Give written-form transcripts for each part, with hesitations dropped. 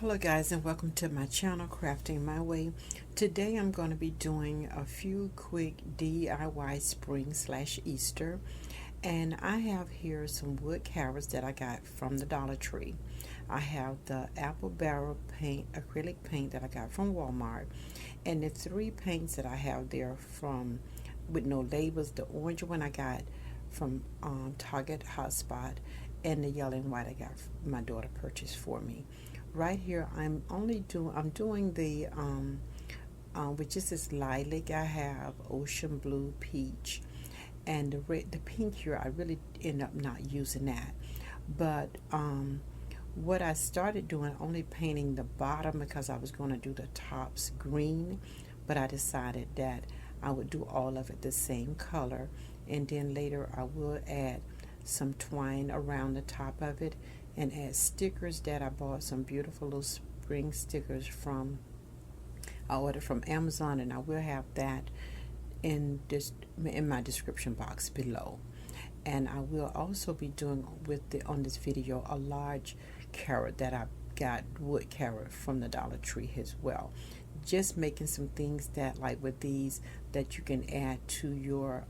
Hello guys, and welcome to my channel Crafting My Way. Today I'm going to be doing a few quick DIY spring / Easter, and I have here some wood carrots that I got from the Dollar Tree. I have the apple barrel paint, acrylic paint that I got from Walmart, and the three paints that I have there from with no labels. The orange one I got from Target Hotspot, and the yellow and white I got my daughter purchased for me. Right here I'm doing the which is this lilac. I have ocean blue, peach, and the pink here I really end up not using that. But what I started doing, only painting the bottom because I was going to do the tops green, but I decided that I would do all of it the same color, and then later I will add some twine around the top of it and add stickers that I bought, some beautiful little spring stickers from I ordered from Amazon, and I will have that in my description box below. And I will also be doing on this video a large carrot that I got, wood carrot from the Dollar Tree as well. Just making some things that, like with these, that you can add to your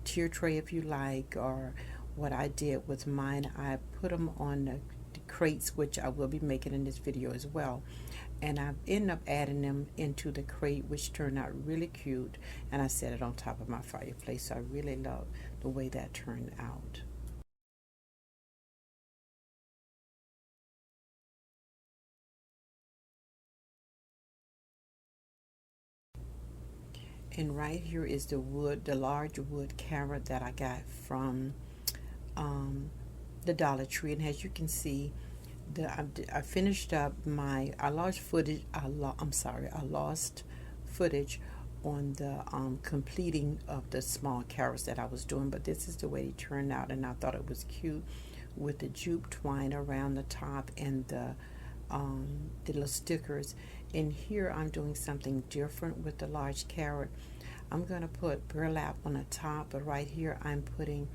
tier tray if you like. Or what I did with mine, I put them on the crates, which I will be making in this video as well, and I ended up adding them into the crate, which turned out really cute, and I set it on top of my fireplace. So I really love the way that turned out. And right here is the large wood carrot that I got from the Dollar Tree. And as you can see, I finished up I lost footage. I lost footage on the completing of the small carrots that I was doing, but this is the way it turned out, and I thought it was cute with the jute twine around the top and the little stickers. And here I'm doing something different with the large carrot. I'm going to put burlap on the top, but right here I'm putting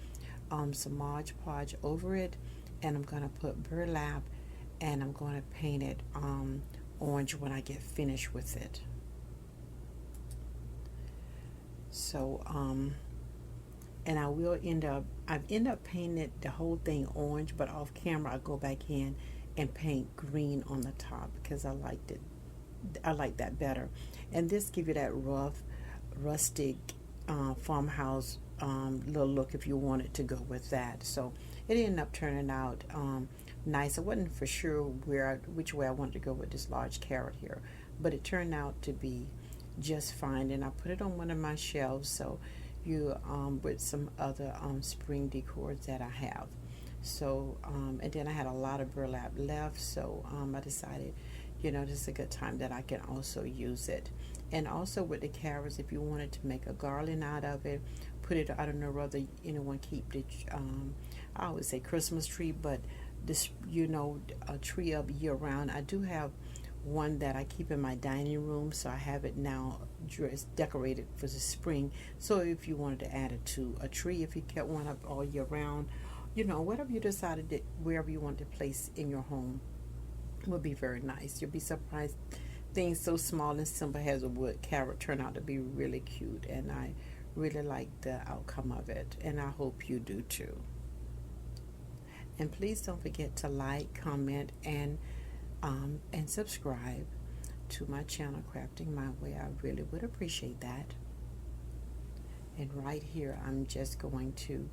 some Mod Podge over it, and I'm going to put burlap, and I'm going to paint it orange when I get finished with it. So and I've ended up painting it, the whole thing orange, but off camera I go back in and paint green on the top because I like that better. And this give you that rough, rustic farmhouse little look if you wanted to go with that. So it ended up turning out nice. I wasn't for sure which way I wanted to go with this large carrot here, but it turned out to be just fine. And I put it on one of my shelves, so you with some other spring decors that I have. So and then I had a lot of burlap left, so I decided, this is a good time that I can also use it. And also with the carrots, if you wanted to make a garland out of it, put it, I don't know whether anyone keep the I always say Christmas tree, but this, a tree up year round. I do have one that I keep in my dining room, so I have it now decorated for the spring. So if you wanted to add it to a tree, if you kept one up all year round, whatever you decided that wherever you want to place in your home would be very nice. You'll be surprised. Things so small and simple as a wood carrot turn out to be really cute, and I really like the outcome of it, and I hope you do too. And please don't forget to like, comment, and subscribe to my channel Crafting My Way. I really would appreciate that. And right here I'm just going to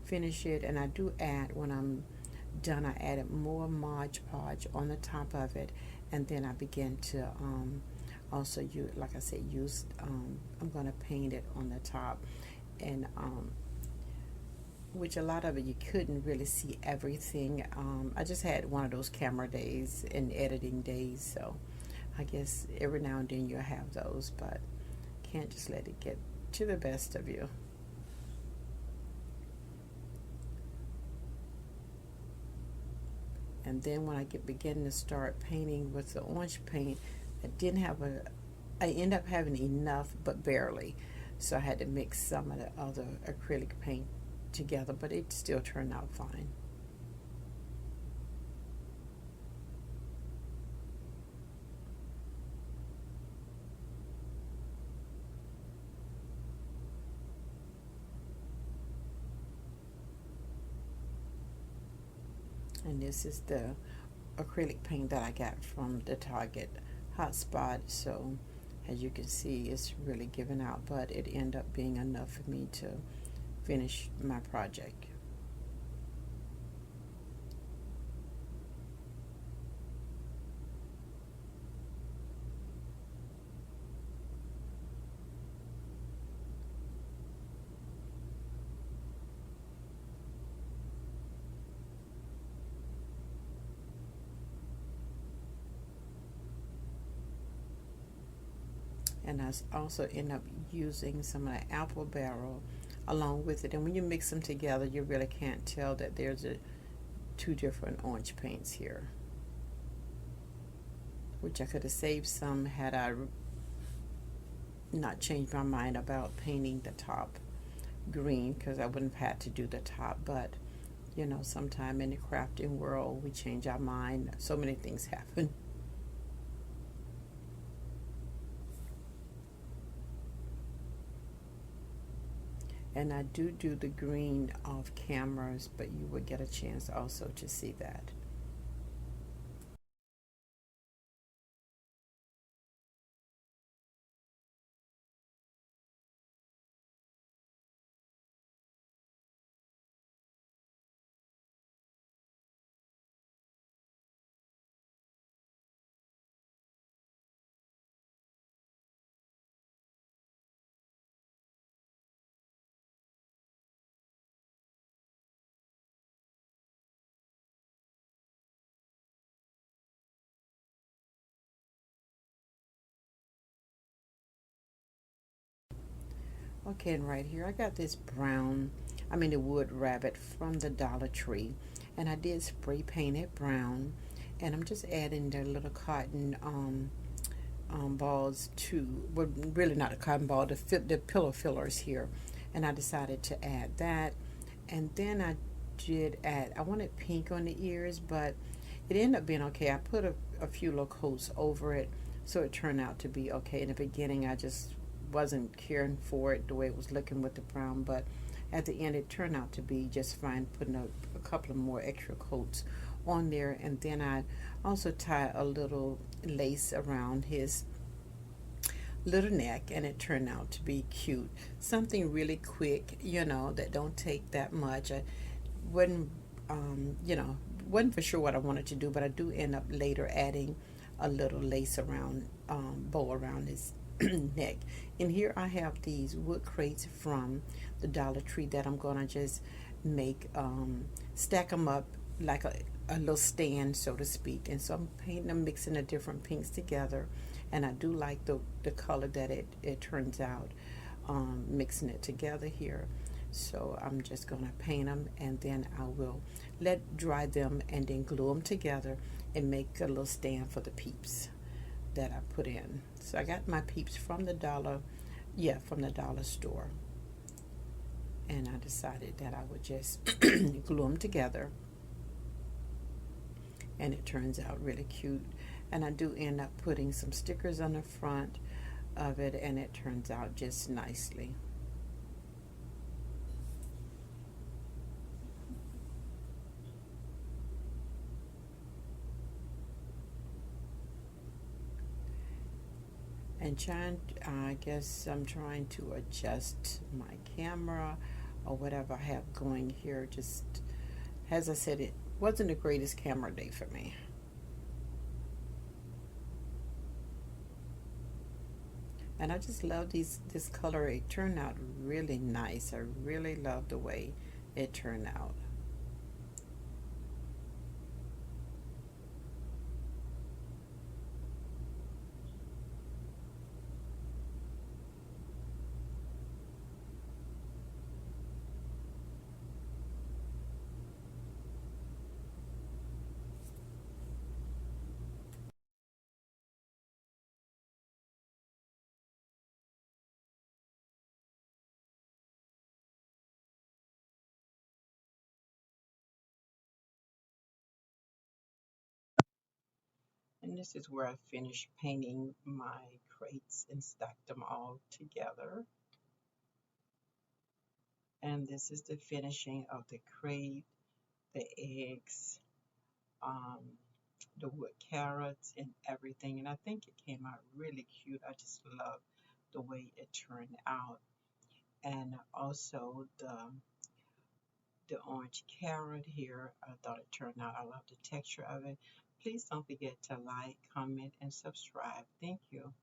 finish it, and I do add, when I'm done, I added more Mod Podge on the top of it, and then I begin to also use, like I said, I'm going to paint it on the top, and which a lot of it you couldn't really see everything. I just had one of those camera days and editing days, so I guess every now and then you'll have those, but can't just let it get to the best of you. And then when I begin to start painting with the orange paint, I end up having enough, but barely. So I had to mix some of the other acrylic paint together, but it still turned out fine. And this is the acrylic paint that I got from the Target hotspot. So as you can see, it's really giving out, but it ended up being enough for me to finish my project. And I also end up using some of the apple barrel along with it. And when you mix them together, you really can't tell that there's two different orange paints here, which I could have saved some had I not changed my mind about painting the top green, because I wouldn't have had to do the top. But you know, sometime in the crafting world we change our mind. So many things happen. And I do the green off cameras, but you would get a chance also to see that. Okay, and right here I got this brown, I mean the wood rabbit from the Dollar Tree, and I did spray paint it brown, and I'm just adding the little cotton balls to, well, really not a cotton ball, the pillow fillers here, and I decided to add that. And then I did add, I wanted pink on the ears, but it ended up being okay. I put a few little coats over it, so it turned out to be okay. In the beginning I just wasn't caring for it the way it was looking with the brown, but at the end it turned out to be just fine, putting a couple of more extra coats on there. And then I also tie a little lace around his little neck, and it turned out to be cute. Something really quick, you know, that don't take that much. I wasn't you know, wasn't for sure what I wanted to do, but I do end up later adding a little lace around bow around his neck. And here I have these wood crates from the Dollar Tree that I'm gonna just make stack them up like a little stand, so to speak. And so I'm painting them, mixing the different pinks together, and I do like the color that it turns out, mixing it together here. So I'm just gonna paint them, and then I will let dry them and then glue them together and make a little stand for the peeps that I put in. So I got my peeps from the from the dollar store, and I decided that I would just glue them together, and it turns out really cute. And I do end up putting some stickers on the front of it, and it turns out just nicely. And I guess I'm trying to adjust my camera or whatever I have going here. Just as I said, it wasn't the greatest camera day for me. And I just love this color. It turned out really nice. I really love the way it turned out. And this is where I finished painting my crates and stacked them all together. And this is the finishing of the crate, the eggs, the wood carrots and everything, and I think it came out really cute. I just love the way it turned out, and also the orange carrot here. I thought it turned out. I love the texture of it. Please don't forget to like, comment, and subscribe. Thank you.